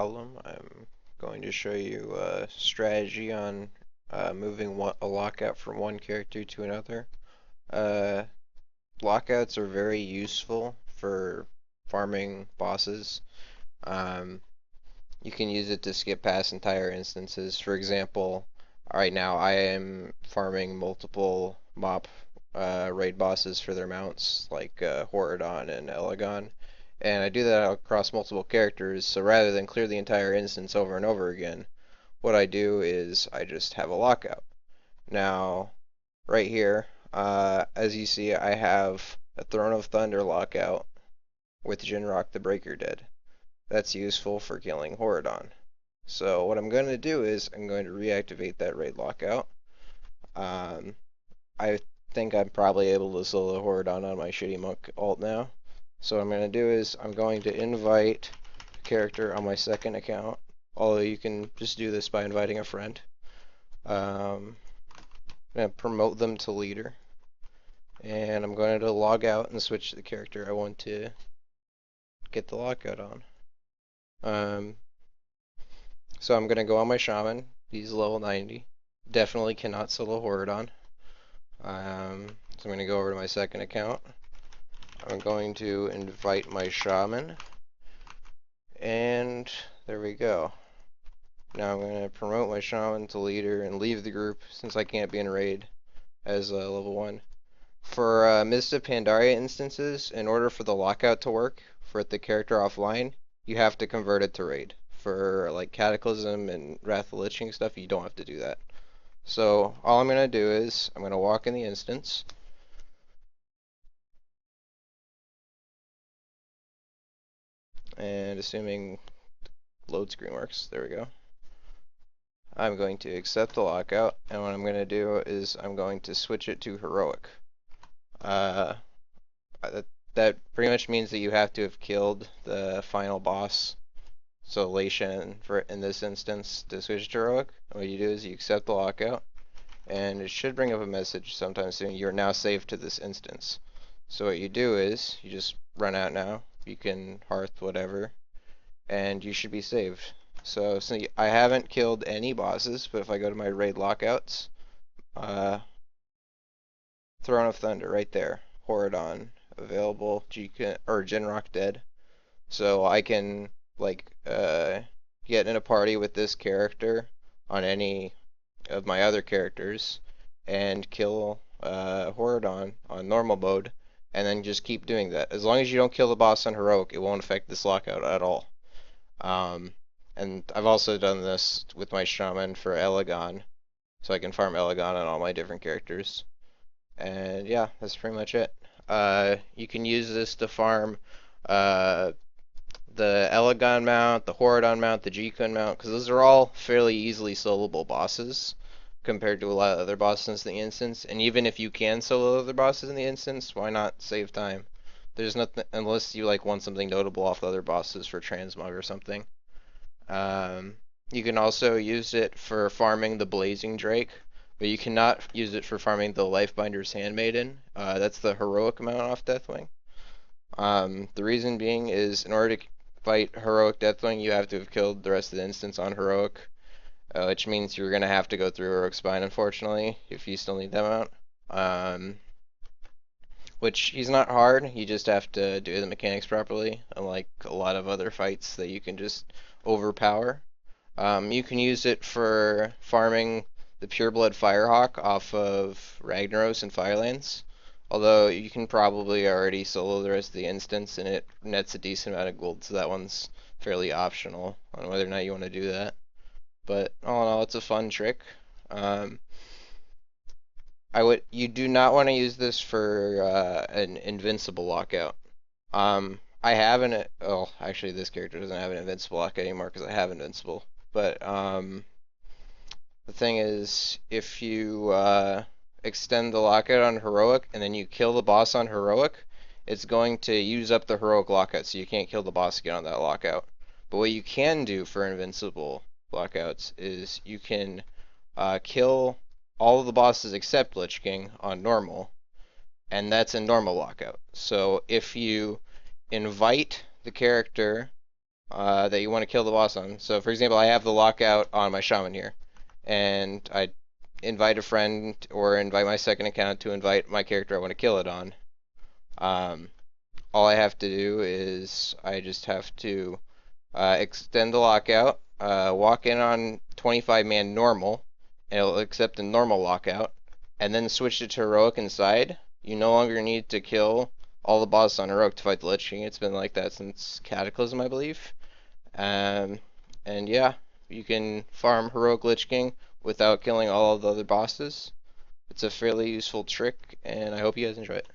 problem. I'm going to show you a strategy on moving a lockout from one character to another. Uh, Lockouts are very useful for farming bosses. Um, you can use it to skip past entire instances. For example, right now I am farming multiple mop raid bosses for their mounts, like Horadon and Elegon. And I do that across multiple characters, so rather than clear the entire instance over and over again, what I do is I just have a lockout. Now, right here, as you see, I have a Throne of Thunder lockout with Jinrock the Breaker dead. That's useful for killing Horadon. So what I'm going to do is I'm going to reactivate that raid lockout. Um, I think I'm probably able to solo Horadon on my shitty monk alt now. So what I'm going to do is I'm going to invite a character on my second account, although you can just do this by inviting a friend. I'm going to promote them to leader, and I'm going to log out and switch to the character I want to get the lockout on. So I'm going to go on my shaman. He's level 90. Definitely cannot solo Horadon. So I'm going to go over to my second account. I'm going to invite my shaman, and there we go. Now I'm going to promote my shaman to leader and leave the group since I can't be in raid as level 1. For Mista Pandaria instances, in order for the lockout to work, for the character offline, you have to convert it to raid. For like Cataclysm and Wrath of the Lich King stuff, you don't have to do that. So all I'm going to do is I'm going to walk in the instance. And assuming load screen works, there we go. I'm going to accept the lockout, and what I'm going to do is I'm going to switch it to heroic. That pretty much means that you have to have killed the final boss, so Latian in this instance, to switch to heroic. What you do is you accept the lockout, and it should bring up a message sometime soon. You're now saved to this instance. So what you do is you just run out now. You can hearth whatever, and you should be saved. So I haven't killed any bosses, but if I go to my raid lockouts, Throne of Thunder right there, Horadon available, Jinrock dead. So I can like get in a party with this character on any of my other characters and kill Horadon on normal mode, and then just keep doing that. As long as you don't kill the boss on heroic, it won't affect this lockout at all. And I've also done this with my shaman for Elegon, so I can farm Elegon on all my different characters. And yeah, that's pretty much it. You can use this to farm the Elegon mount, the Horadon mount, the G-Kun mount, because those are all fairly easily soloable bosses compared to a lot of other bosses in the instance. And even if you can solo other bosses in the instance, why not save time? There's nothing, unless you like want something notable off the other bosses for transmog or something. You can also use it for farming the Blazing Drake, but you cannot use it for farming the Lifebinder's Handmaiden. That's the heroic mount off Deathwing. The reason being is in order to fight heroic Deathwing, you have to have killed the rest of the instance on heroic, which means you're going to have to go through heroic spine, unfortunately, if you still need that mount. Which he's not hard, you just have to do the mechanics properly, unlike a lot of other fights that you can just overpower. You can use it for farming the Pureblood Firehawk off of Ragnaros and Firelands, although you can probably already solo the rest of the instance and it nets a decent amount of gold, so that one's fairly optional on whether or not you want to do that. But all in all, it's a fun trick. You do not want to use this for an invincible lockout. I have actually this character doesn't have an invincible lockout anymore because I have invincible. But the thing is, if you extend the lockout on heroic and then you kill the boss on heroic, it's going to use up the heroic lockout, so you can't kill the boss again on that lockout. But what you can do for invincible lockouts is you can kill all of the bosses except Lich King on normal, and that's a normal lockout. So if you invite the character that you want to kill the boss on. So, for example, I have the lockout on my shaman here, and I invite a friend or invite my second account to invite my character I want to kill it on. Um, all I have to do is I just have to extend the lockout, walk in on 25-man normal, and it'll accept the normal lockout, and then switch it to heroic inside. You no longer need to kill all the bosses on heroic to fight the Lich King. It's been like that since Cataclysm, I believe. Um, and yeah, you can farm heroic Lich King without killing all of the other bosses. It's a fairly useful trick, and I hope you guys enjoy it.